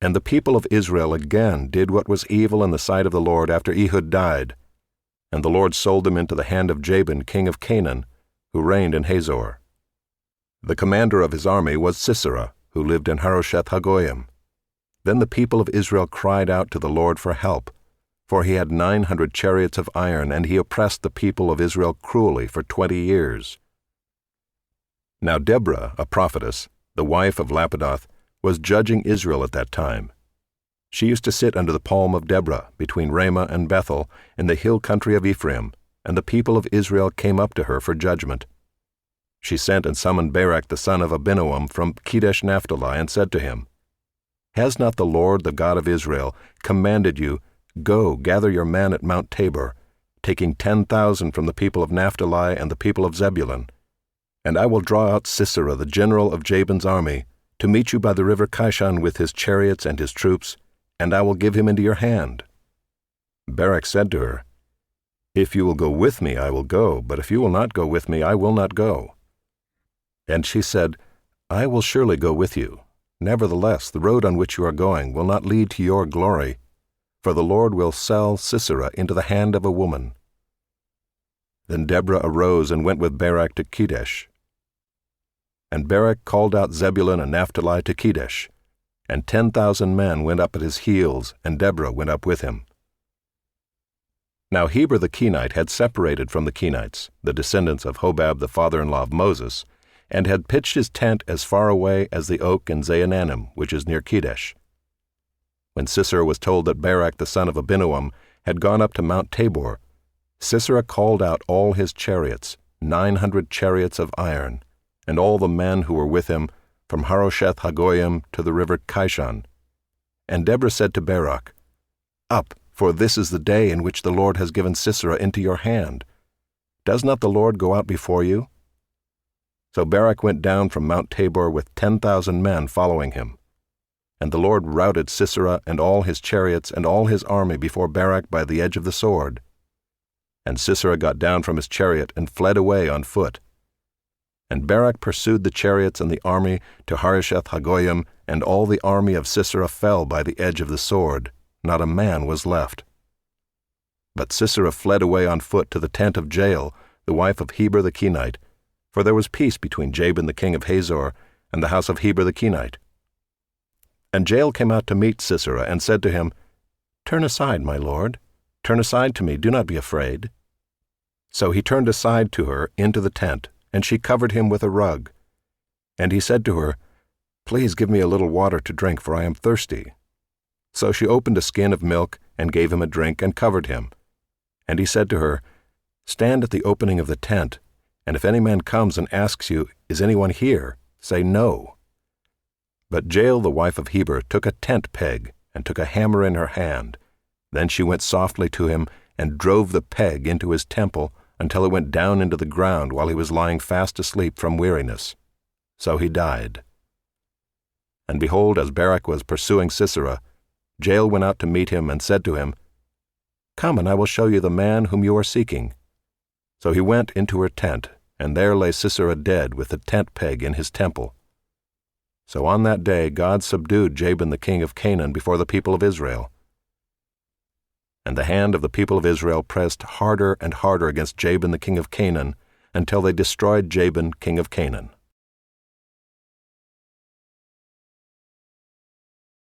And the people of Israel again did what was evil in the sight of the Lord after Ehud died. And the Lord sold them into the hand of Jabin king of Canaan, who reigned in Hazor. The commander of his army was Sisera, who lived in Harosheth-Hagoyim. Then the people of Israel cried out to the Lord for help, for he had 900 chariots of iron, and he oppressed the people of Israel cruelly for 20 years. Now Deborah, a prophetess, the wife of Lapidoth, was judging Israel at that time. She used to sit under the palm of Deborah, between Ramah and Bethel, in the hill country of Ephraim, and the people of Israel came up to her for judgment. She sent and summoned Barak the son of Abinoam from Kedesh Naphtali, and said to him, Has not the Lord, the God of Israel, commanded you, Go, gather your men at Mount Tabor, taking 10,000 from the people of Naphtali and the people of Zebulun, and I will draw out Sisera, the general of Jabin's army, to meet you by the river Kishon with his chariots and his troops, and I will give him into your hand. Barak said to her, If you will go with me, I will go, but if you will not go with me, I will not go. And she said, I will surely go with you. Nevertheless, the road on which you are going will not lead to your glory, for the Lord will sell Sisera into the hand of a woman. Then Deborah arose and went with Barak to Kedesh. And Barak called out Zebulun and Naphtali to Kedesh, and 10,000 men went up at his heels, and Deborah went up with him. Now Heber the Kenite had separated from the Kenites, the descendants of Hobab the father-in-law of Moses, and had pitched his tent as far away as the oak in Zaananim, which is near Kedesh. When Sisera was told that Barak the son of Abinoam had gone up to Mount Tabor, Sisera called out all his chariots, 900 chariots of iron, and all the men who were with him, from Harosheth-Hagoyim to the river Kishon. And Deborah said to Barak, Up, for this is the day in which the Lord has given Sisera into your hand. Does not the Lord go out before you? So Barak went down from Mount Tabor with 10,000 men following him. And the Lord routed Sisera and all his chariots and all his army before Barak by the edge of the sword. And Sisera got down from his chariot and fled away on foot. And Barak pursued the chariots and the army to Harosheth-Hagoyim, and all the army of Sisera fell by the edge of the sword. Not a man was left. But Sisera fled away on foot to the tent of Jael, the wife of Heber the Kenite, for there was peace between Jabin the king of Hazor and the house of Heber the Kenite. And Jael came out to meet Sisera, and said to him, Turn aside, my lord. Turn aside to me, do not be afraid. So he turned aside to her into the tent, and she covered him with a rug. And he said to her, Please give me a little water to drink, for I am thirsty. So she opened a skin of milk, and gave him a drink, and covered him. And he said to her, Stand at the opening of the tent, and if any man comes and asks you, Is anyone here? Say no. But Jael the wife of Heber took a tent peg, and took a hammer in her hand. Then she went softly to him, and drove the peg into his temple, until it went down into the ground while he was lying fast asleep from weariness. So he died. And behold, as Barak was pursuing Sisera, Jael went out to meet him, and said to him, Come, and I will show you the man whom you are seeking. So he went into her tent, and there lay Sisera dead with the tent peg in his temple. So on that day God subdued Jabin the king of Canaan before the people of Israel. And the hand of the people of Israel pressed harder and harder against Jabin the king of Canaan, until they destroyed Jabin king of Canaan.